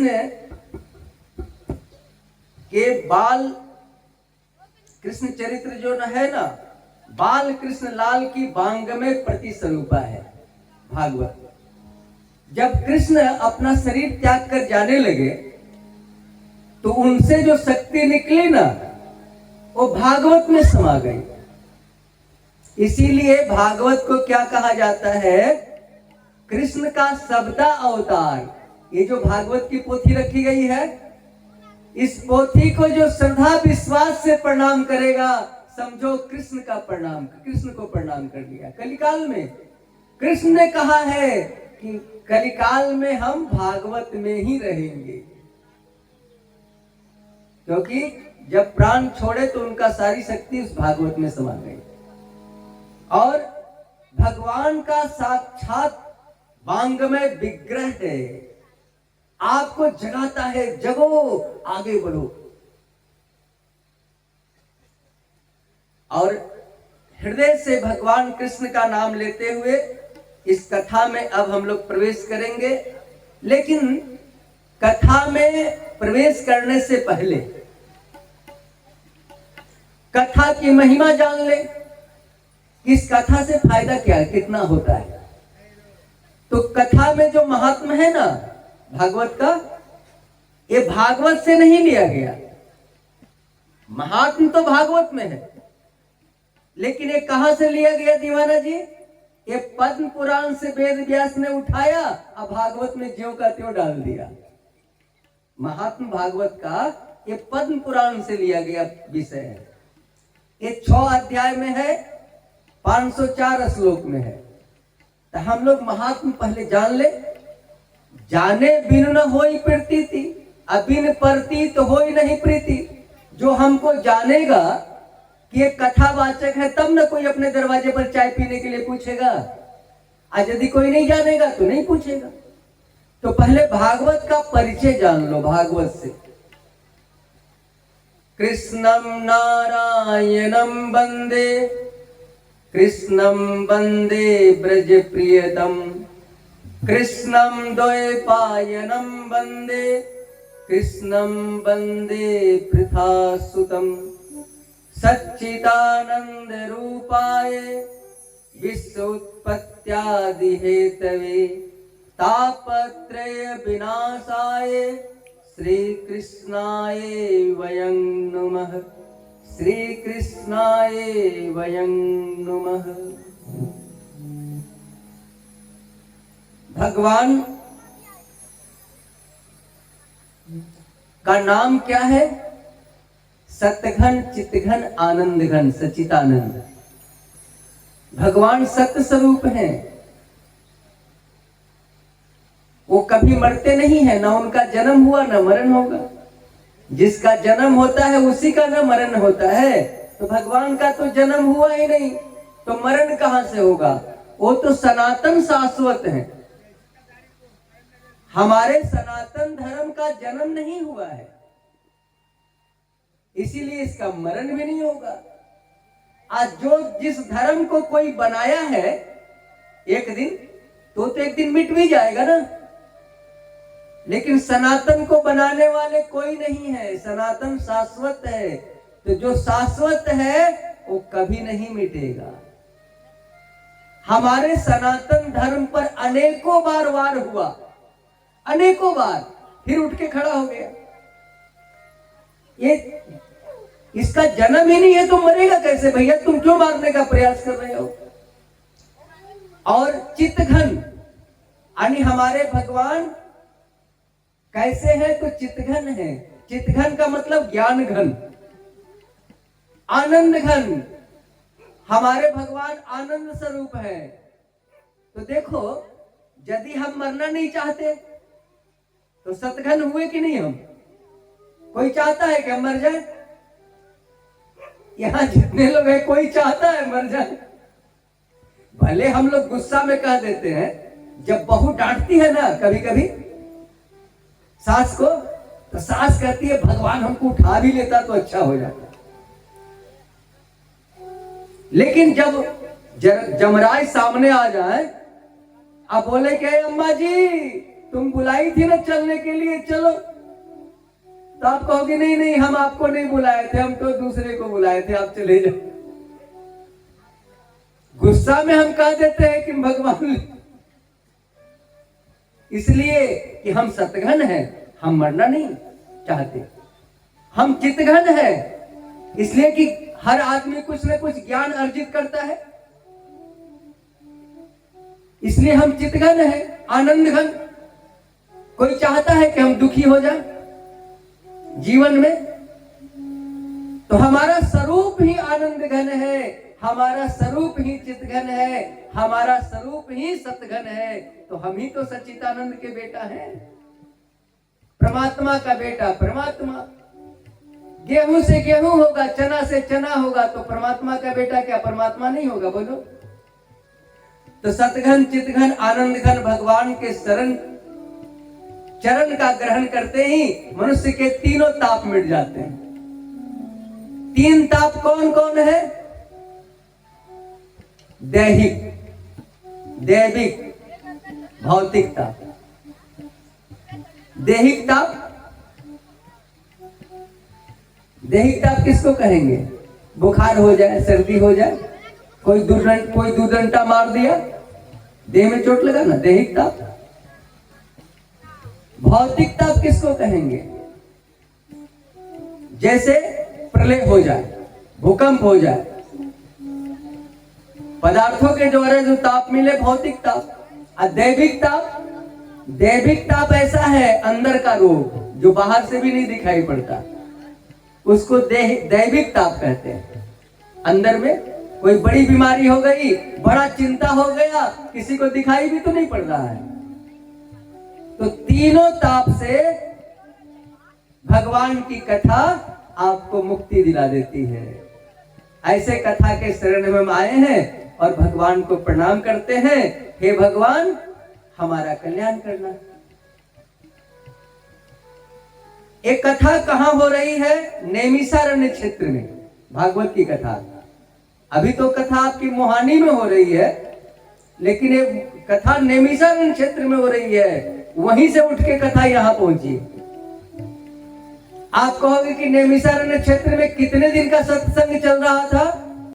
कृष्ण के बाल, कृष्ण चरित्र जो है ना, बाल कृष्ण लाल की बांग में प्रतिस्वरूपा है भागवत। जब कृष्ण अपना शरीर त्याग कर जाने लगे तो उनसे जो शक्ति निकली ना, वो भागवत में समा गई। इसीलिए भागवत को क्या कहा जाता है? कृष्ण का शब्दा अवतार। ये जो भागवत की पोथी रखी गई है, इस पोथी को जो श्रद्धा विश्वास से प्रणाम करेगा, समझो कृष्ण का प्रणाम, कृष्ण को प्रणाम कर दिया। कलिकाल में कृष्ण ने कहा है कि कलिकाल में हम भागवत में ही रहेंगे, क्योंकि जब प्राण छोड़े तो उनका सारी शक्ति उस भागवत में समा गई। और भगवान का साक्षात वांगमय विग्रह है, आपको जगाता है, जगो, आगे बढ़ो। और हृदय से भगवान कृष्ण का नाम लेते हुए इस कथा में अब हम लोग प्रवेश करेंगे। लेकिन कथा में प्रवेश करने से पहले कथा की महिमा जान ले। इस कथा से फायदा क्या, कितना होता है? तो कथा में जो महात्मा है ना भागवत का, ये भागवत से नहीं लिया गया। महात्मा तो भागवत में है, लेकिन ये कहां से लिया गया दीवाना जी? ये पद्म पुराण से वेद व्यास ने उठाया और भागवत में ज्यों का त्यों डाल दिया। महात्मा भागवत का ये पद्म पुराण से लिया गया विषय है। ये 6 अध्याय में है, 504 श्लोक में है। तो हम लोग महात्मा पहले जान ले। जाने बिनु न होई प्रीति, अबिन परती तो होई नहीं प्रीति। जो हमको जानेगा कि ये कथावाचक है, तब न कोई अपने दरवाजे पर चाय पीने के लिए पूछेगा। आज यदि कोई नहीं जानेगा तो नहीं पूछेगा। तो पहले भागवत का परिचय जान लो भागवत से। कृष्णं नारायणं वंदे, कृष्णं वंदे ब्रज प्रियतम, कृष्णं द्वैपायनं वंदे, कृष्णं वंदे पृथासुतम, सच्चिदानंद रूपाय विश्वोत्पत्त्यादि हेतवे, तापत्रय विनाशाय श्री कृष्णाय वयं नमः, श्री कृष्णाय वयं नमः। भगवान का नाम क्या है? सतघन चितघन आनंद घन, सच्चिदानंद। भगवान सत्य स्वरूप हैं। वो कभी मरते नहीं है, ना उनका जन्म हुआ ना मरण होगा। जिसका जन्म होता है उसी का ना मरण होता है। तो भगवान का तो जन्म हुआ ही नहीं, तो मरण कहां से होगा? वो तो सनातन शाश्वत है। हमारे सनातन धर्म का जन्म नहीं हुआ है, इसीलिए इसका मरण भी नहीं होगा। आज जो जिस धर्म को कोई बनाया है एक दिन तो एक दिन मिट भी जाएगा ना। लेकिन सनातन को बनाने वाले कोई नहीं है, सनातन शाश्वत है। तो जो शाश्वत है वो कभी नहीं मिटेगा। हमारे सनातन धर्म पर अनेकों बार वार हुआ, अनेकों बार, फिर उठ के खड़ा हो गया। ये इसका जन्म ही नहीं है तो मरेगा कैसे भैया? तुम क्यों मारने का प्रयास कर रहे हो? और चित्तघन यानी हमारे भगवान कैसे हैं? तो चित्तघन है। चित्तघन का मतलब ज्ञान घन, आनंद घन। हमारे भगवान आनंद स्वरूप है। तो देखो, यदि हम मरना नहीं चाहते तो सतघन हुए कि नहीं? हम कोई चाहता है कि हम मर जाए? यहां जितने लोग हैं कोई चाहता है मर जाए? भले हम लोग गुस्सा में कह देते हैं, जब बहू डांटती है ना कभी कभी सास को, तो सास कहती है भगवान हमको उठा भी लेता तो अच्छा हो जाता। लेकिन जब जमराज सामने आ जाए, अब बोले कि अम्मा जी तुम बुलाई थी ना चलने के लिए, चलो। तो आप कहोगे नहीं नहीं, हम आपको नहीं बुलाए थे, हम तो दूसरे को बुलाए थे, आप चले जाओ। गुस्सा में हम कह देते हैं कि भगवान, इसलिए कि हम सतघन हैं, हम मरना नहीं चाहते, हम चितघन हैं, इसलिए कि हर आदमी कुछ न कुछ ज्ञान अर्जित करता है, इसलिए हम चितघन हैं, आनंद घन। कोई चाहता है कि हम दुखी हो जाए जीवन में, तो हमारा स्वरूप ही आनंद घन है, हमारा स्वरूप ही चितघन है, हमारा स्वरूप ही सतघन है। तो हम ही तो सच्चिदानंद के बेटा हैं, परमात्मा का बेटा परमात्मा। गेहूं से गेहूं होगा, चना से चना होगा, तो परमात्मा का बेटा क्या परमात्मा नहीं होगा? बोलो। तो सतघन चितघन आनंद घन भगवान के शरण चरण का ग्रहण करते ही मनुष्य के तीनों ताप मिट जाते हैं। तीन ताप कौन कौन है? दैहिक, दैविक, भौतिक ताप। दैहिक ताप, दैहिक ताप किसको कहेंगे? बुखार हो जाए, सर्दी हो जाए, कोई दुर्डंटा मार दिया, देह में चोट लगा ना, दैहिक ताप। भौतिक ताप किसको कहेंगे? जैसे प्रलय हो जाए, भूकंप हो जाए, पदार्थों के द्वारा जो ताप मिले, भौतिक ताप। दैविक ताप, दैविक ताप ऐसा है अंदर का रोग जो बाहर से भी नहीं दिखाई पड़ता, उसको दैविक ताप कहते हैं। अंदर में कोई बड़ी बीमारी हो गई, बड़ा चिंता हो गया, किसी को दिखाई भी तो नहीं पड़ रहा है। तो तीनों ताप से भगवान की कथा आपको मुक्ति दिला देती है। ऐसे कथा के शरण में हम आए हैं और भगवान को प्रणाम करते हैं, हे भगवान हमारा कल्याण करना। एक कथा कहां हो रही है? नैमिषारण्य क्षेत्र में, भागवत की कथा। अभी तो कथा आपकी मोहानी में हो रही है, लेकिन ये कथा नैमिषारण्य क्षेत्र में हो रही है, वहीं से उठ के कथा यहां पहुंची। आप कहोगे कि नैमिषारण्य क्षेत्र में कितने दिन का सत्संग चल रहा था?